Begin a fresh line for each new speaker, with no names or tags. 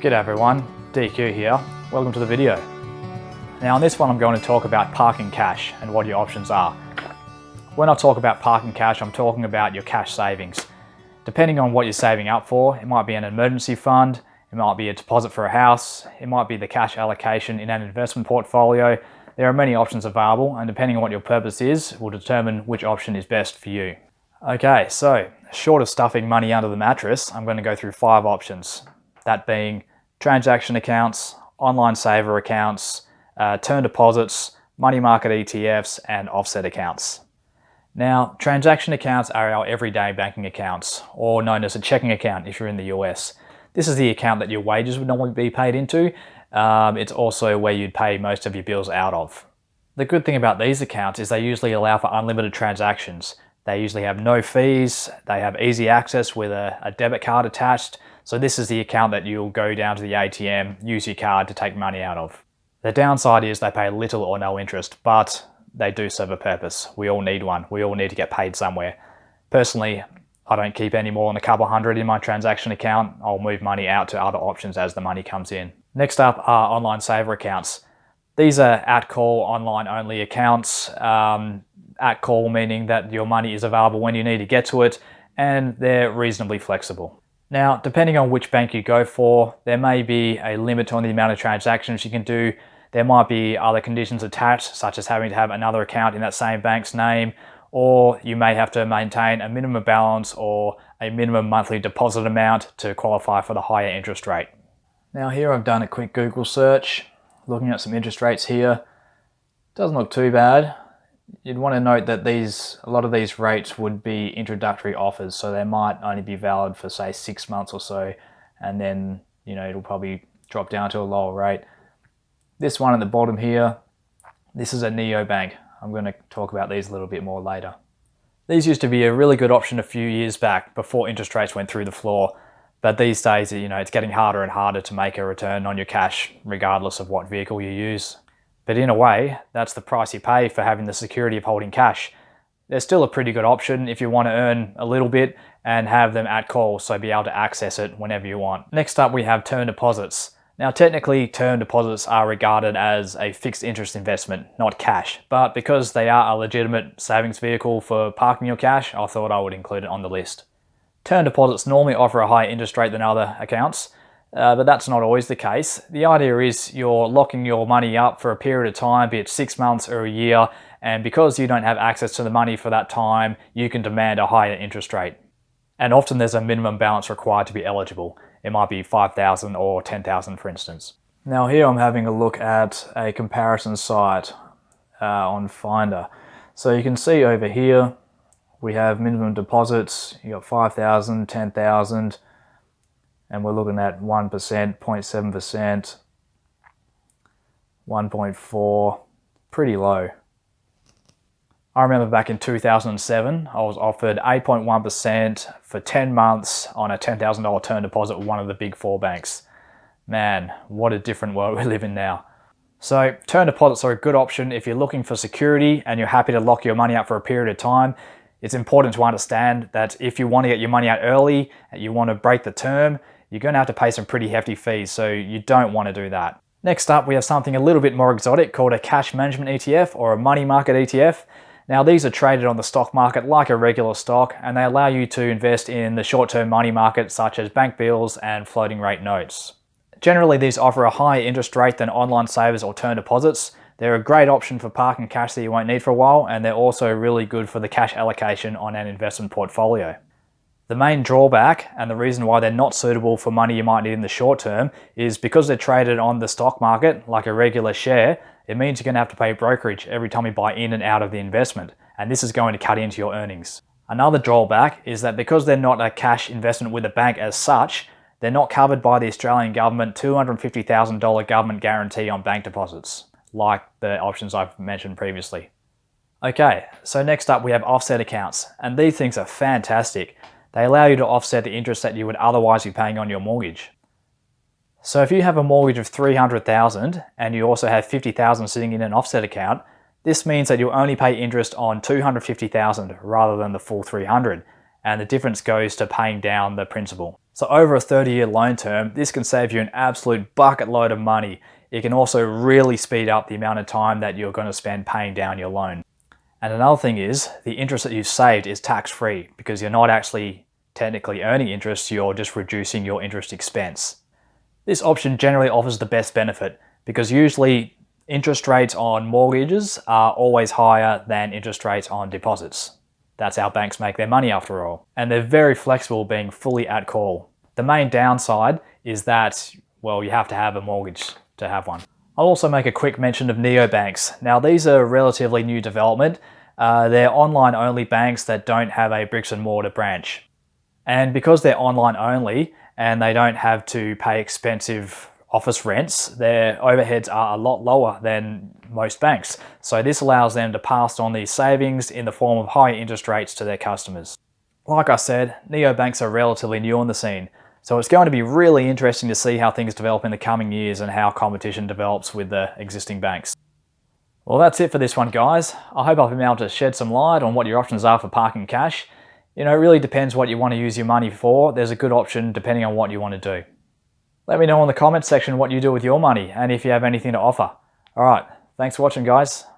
G'day everyone, DQ here. Welcome to the video. Now in this one I'm going to talk about parking cash and what your options are. When I talk about parking cash, I'm talking about your cash savings. Depending on what you're saving up for, it might be an emergency fund, it might be a deposit for a house, it might be the cash allocation in an investment portfolio. There are many options available, and depending on what your purpose is, will determine which option is best for you. Okay, so short of stuffing money under the mattress, I'm going to go through 5 options. That being transaction accounts, online saver accounts, term deposits, money market ETFs, and offset accounts. Now, transaction accounts are our everyday banking accounts, or known as a checking account if you're in the US. This is the account that your wages would normally be paid into. It's also where you'd pay most of your bills out of. The good thing about these accounts is they usually allow for unlimited transactions. They usually have no fees, they have easy access with a debit card attached. So this is the account that you'll go down to the ATM, use your card to take money out of. The downside is they pay little or no interest, but they do serve a purpose. We all need one. We all need to get paid somewhere. Personally, I don't keep any more than a couple hundred in my transaction account. I'll move money out to other options as the money comes in. Next up are online saver accounts. These are at-call, online-only accounts. At call meaning that your money is available when you need to get to it, and they're reasonably flexible. Now, depending on which bank you go for, there may be a limit on the amount of transactions you can do. There might be other conditions attached, such as having to have another account in that same bank's name, or you may have to maintain a minimum balance or a minimum monthly deposit amount to qualify for the higher interest rate. Now here I've done a quick Google search, looking at some interest rates here. Doesn't look too bad. You'd want to note that a lot of these rates would be introductory offers, so they might only be valid for say 6 months or so, and then it'll probably drop down to a lower rate. This one at the bottom here, this is a neobank. I'm going to talk about these a little bit more later. These used to be a really good option a few years back before interest rates went through the floor, but these days it's getting harder and harder to make a return on your cash regardless of what vehicle you use. But in a way, that's the price you pay for having the security of holding cash. They're still a pretty good option if you want to earn a little bit and have them at call, so be able to access it whenever you want. Next up, we have term deposits. Now, technically, term deposits are regarded as a fixed interest investment, not cash. But because they are a legitimate savings vehicle for parking your cash, I thought I would include it on the list. Term deposits normally offer a higher interest rate than other accounts. But that's not always the case. The idea is you're locking your money up for a period of time, be it 6 months or a year, and because you don't have access to the money for that time, you can demand a higher interest rate. And often there's a minimum balance required to be eligible. It might be $5,000 or $10,000 for instance. Now here I'm having a look at a comparison site on Finder. So you can see over here we have minimum deposits. You got 5,000, 10,000. And we're looking at 1%, 0.7%, 1.4, pretty low. I remember back in 2007, I was offered 8.1% for 10 months on a $10,000 term deposit with one of the big 4 banks. Man, what a different world we live in now. So term deposits are a good option if you're looking for security and you're happy to lock your money up for a period of time. It's important to understand that if you want to get your money out early and you want to break the term, you're going to have to pay some pretty hefty fees, so you don't want to do that. Next up, we have something a little bit more exotic called a cash management ETF or a money market ETF. Now, these are traded on the stock market like a regular stock, and they allow you to invest in the short-term money market such as bank bills and floating rate notes. Generally, these offer a higher interest rate than online savers or term deposits. They're a great option for parking cash that you won't need for a while, and they're also really good for the cash allocation on an investment portfolio. The main drawback, and the reason why they're not suitable for money you might need in the short term, is because they're traded on the stock market like a regular share. It means you're going to have to pay brokerage every time you buy in and out of the investment, and this is going to cut into your earnings. Another drawback is that because they're not a cash investment with a bank as such, they're not covered by the Australian government $250,000 government guarantee on bank deposits, like the options I've mentioned previously. Okay, so next up we have offset accounts, and these things are fantastic. They allow you to offset the interest that you would otherwise be paying on your mortgage. So if you have a mortgage of $300,000 and you also have $50,000 sitting in an offset account, this means that you'll only pay interest on $250,000 rather than the full $300,000, and the difference goes to paying down the principal. So over a 30-year loan term, this can save you an absolute bucket load of money. It can also really speed up the amount of time that you're going to spend paying down your loan. And another thing is, the interest that you've saved is tax-free because you're not actually technically earning interest, you're just reducing your interest expense. This option generally offers the best benefit because usually interest rates on mortgages are always higher than interest rates on deposits. That's how banks make their money after all. And they're very flexible, being fully at call. The main downside is that, well, you have to have a mortgage to have one. I'll also make a quick mention of neobanks. Now these are a relatively new development. They're online only banks that don't have a bricks and mortar branch. And because they're online only and they don't have to pay expensive office rents, their overheads are a lot lower than most banks. So this allows them to pass on these savings in the form of higher interest rates to their customers. Like I said, neobanks are relatively new on the scene. So it's going to be really interesting to see how things develop in the coming years and how competition develops with the existing banks. Well, that's it for this one, guys. I hope I've been able to shed some light on what your options are for parking cash. You know, it really depends what you want to use your money for. There's a good option depending on what you want to do. Let me know in the comments section what you do with your money and if you have anything to offer. Alright, thanks for watching, guys.